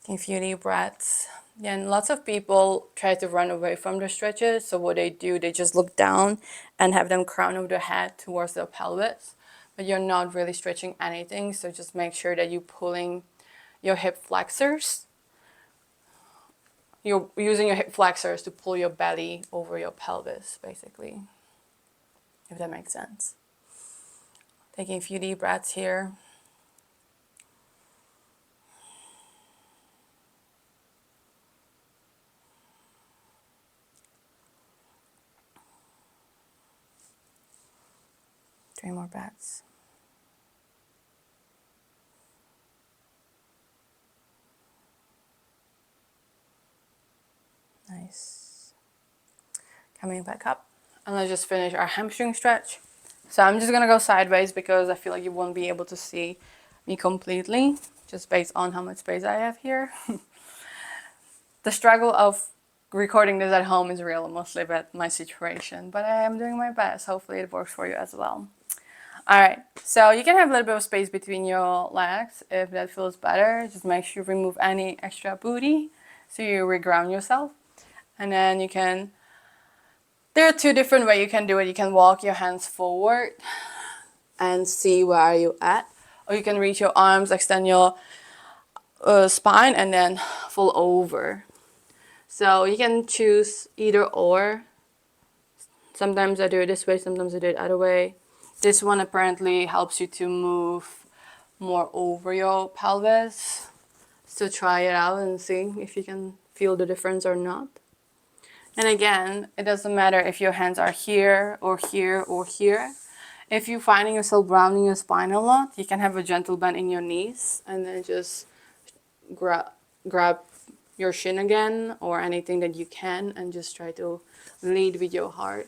Take a few deep breaths. And lots of people try to run away from the stretches. So what they do, they just look down and have them crown over their head towards their pelvis. But you're not really stretching anything. So just make sure that you're pulling your hip flexors. You're using your hip flexors to pull your belly over your pelvis, basically. If that makes sense. Taking a few deep breaths here. Three more breaths. Nice. Coming back up. And let's just finish our hamstring stretch. So I'm just going to go sideways because I feel like you won't be able to see me completely, just based on how much space I have here. The struggle of recording this at home is real, mostly about my situation, but I am doing my best. Hopefully it works for you as well. All right, so you can have a little bit of space between your legs if that feels better. Just make sure you remove any extra booty so you reground yourself. And then you can, there are two different ways you can do it. You can walk your hands forward and see where are you at, or you can reach your arms, extend your spine, and then fall over. So you can choose either or. Sometimes I do it this way, sometimes I do it the other way. This one apparently helps you to move more over your pelvis. So try it out and see if you can feel the difference or not. And again, it doesn't matter if your hands are here or here or here. If you're finding yourself rounding your spine a lot, you can have a gentle bend in your knees and then just grab your shin again or anything that you can and just try to lead with your heart.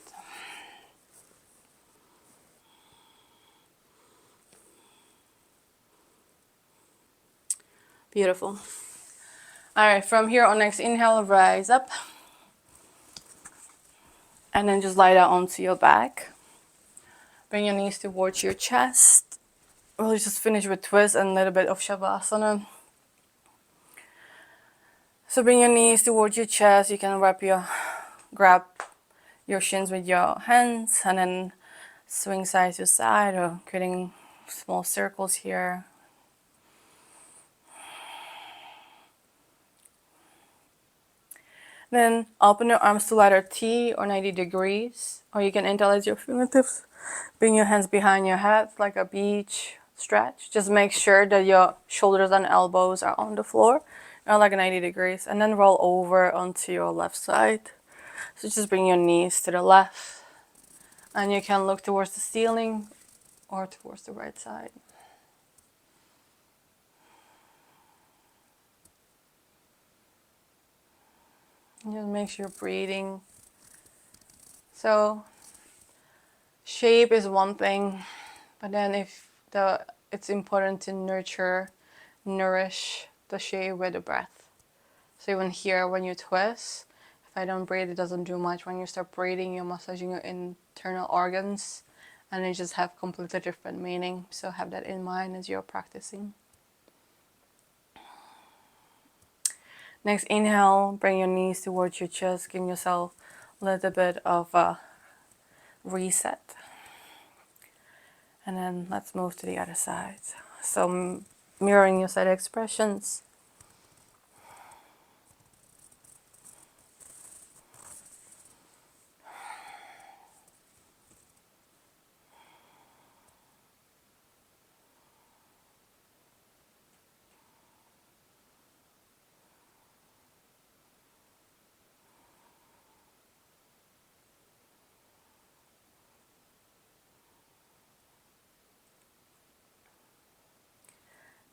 Beautiful. All right, from here on next inhale, rise up. And then just lie down onto your back. Bring your knees towards your chest. We'll just finish with twist and a little bit of Savasana. So bring your knees towards your chest. You can grab your shins with your hands and then swing side to side or creating small circles here. Then open your arms to letter T or 90 degrees, or you can interlace your fingertips. Bring your hands behind your head like a beach stretch. Just make sure that your shoulders and elbows are on the floor, or like 90 degrees, and then roll over onto your left side. So just bring your knees to the left, and you can look towards the ceiling or towards the right side. Just make sure you're breathing. So shape is one thing, but then it's important to nourish the shape with the breath. So even here, when you twist, if I don't breathe, it doesn't do much. When you start breathing, you're massaging your internal organs, and they just have completely different meaning. So have that in mind as you're practicing. Next, inhale, bring your knees towards your chest, give yourself a little bit of a reset. And then let's move to the other side. So mirroring your side expressions.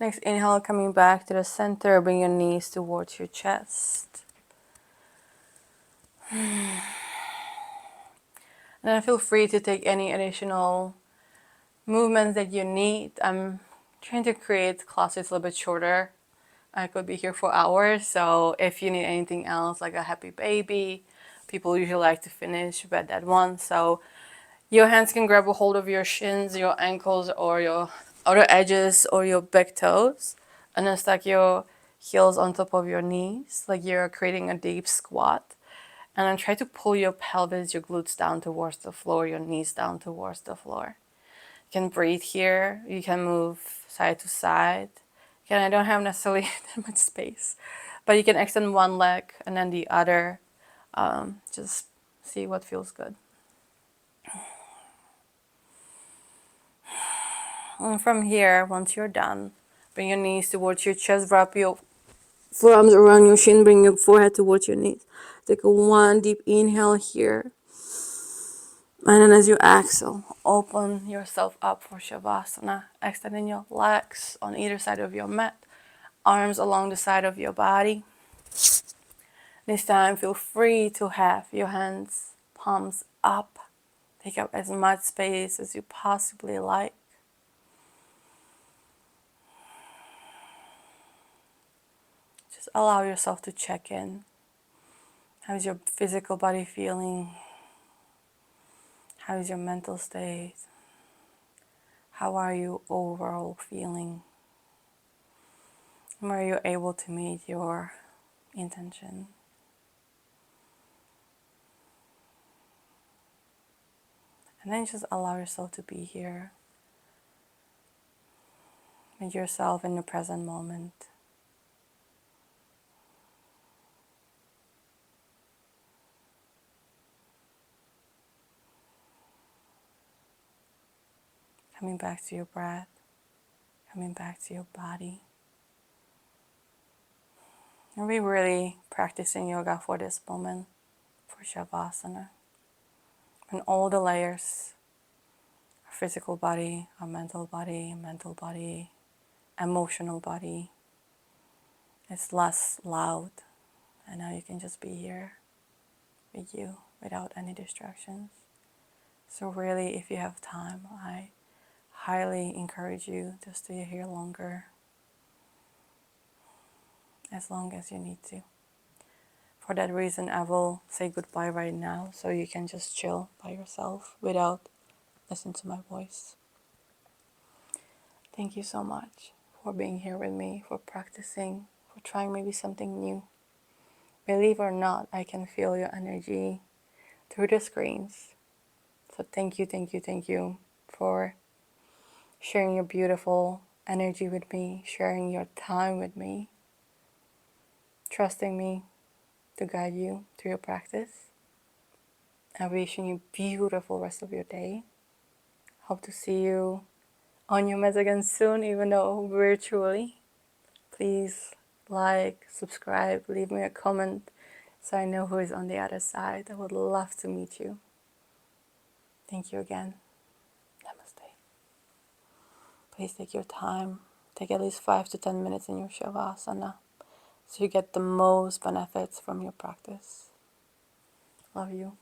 Next, inhale, coming back to the center, bring your knees towards your chest. And then feel free to take any additional movements that you need. I'm trying to create classes a little bit shorter. I could be here for hours, so if you need anything else, like a happy baby, people usually like to finish with that one. So your hands can grab a hold of your shins, your ankles, or your outer edges, or your back toes, and then stack your heels on top of your knees, like you're creating a deep squat. And then try to pull your pelvis, your glutes down towards the floor, your knees down towards the floor. You can breathe here. You can move side to side. Again, I don't have necessarily that much space, but you can extend one leg and then the other. Just see what feels good. And from here, once you're done, bring your knees towards your chest, wrap your forearms around your shin, bring your forehead towards your knees. Take a one deep inhale here. And then as you exhale, open yourself up for Savasana, extending your legs on either side of your mat, arms along the side of your body. This time, feel free to have your hands, palms up. Take up as much space as you possibly like. Just allow yourself to check in. How's your physical body feeling? How is your mental state? How are you overall feeling? And are you able to meet your intention? And then just allow yourself to be here with yourself in the present moment. Coming back to your breath, coming back to your body. And we're really practicing yoga for this moment, for Savasana. And all the layers, our physical body, our mental body, emotional body, it's less loud. And now you can just be here with you without any distractions. So really, if you have time, I highly encourage you to stay here longer, as long as you need to. For that reason, I will say goodbye right now, so you can just chill by yourself without listening to my voice. Thank you so much for being here with me, for practicing, for trying maybe something new. Believe or not, I can feel your energy through the screens. So thank you for sharing your beautiful energy with me, sharing your time with me, trusting me to guide you through your practice. I'm wishing you a beautiful rest of your day. Hope to see you on your meds again soon, even though virtually. Please like, subscribe, leave me a comment so I know who is on the other side. I would love to meet you. Thank you again. Namaste. Please take your time. Take at least 5 to 10 minutes in your Savasana so you get the most benefits from your practice. Love you.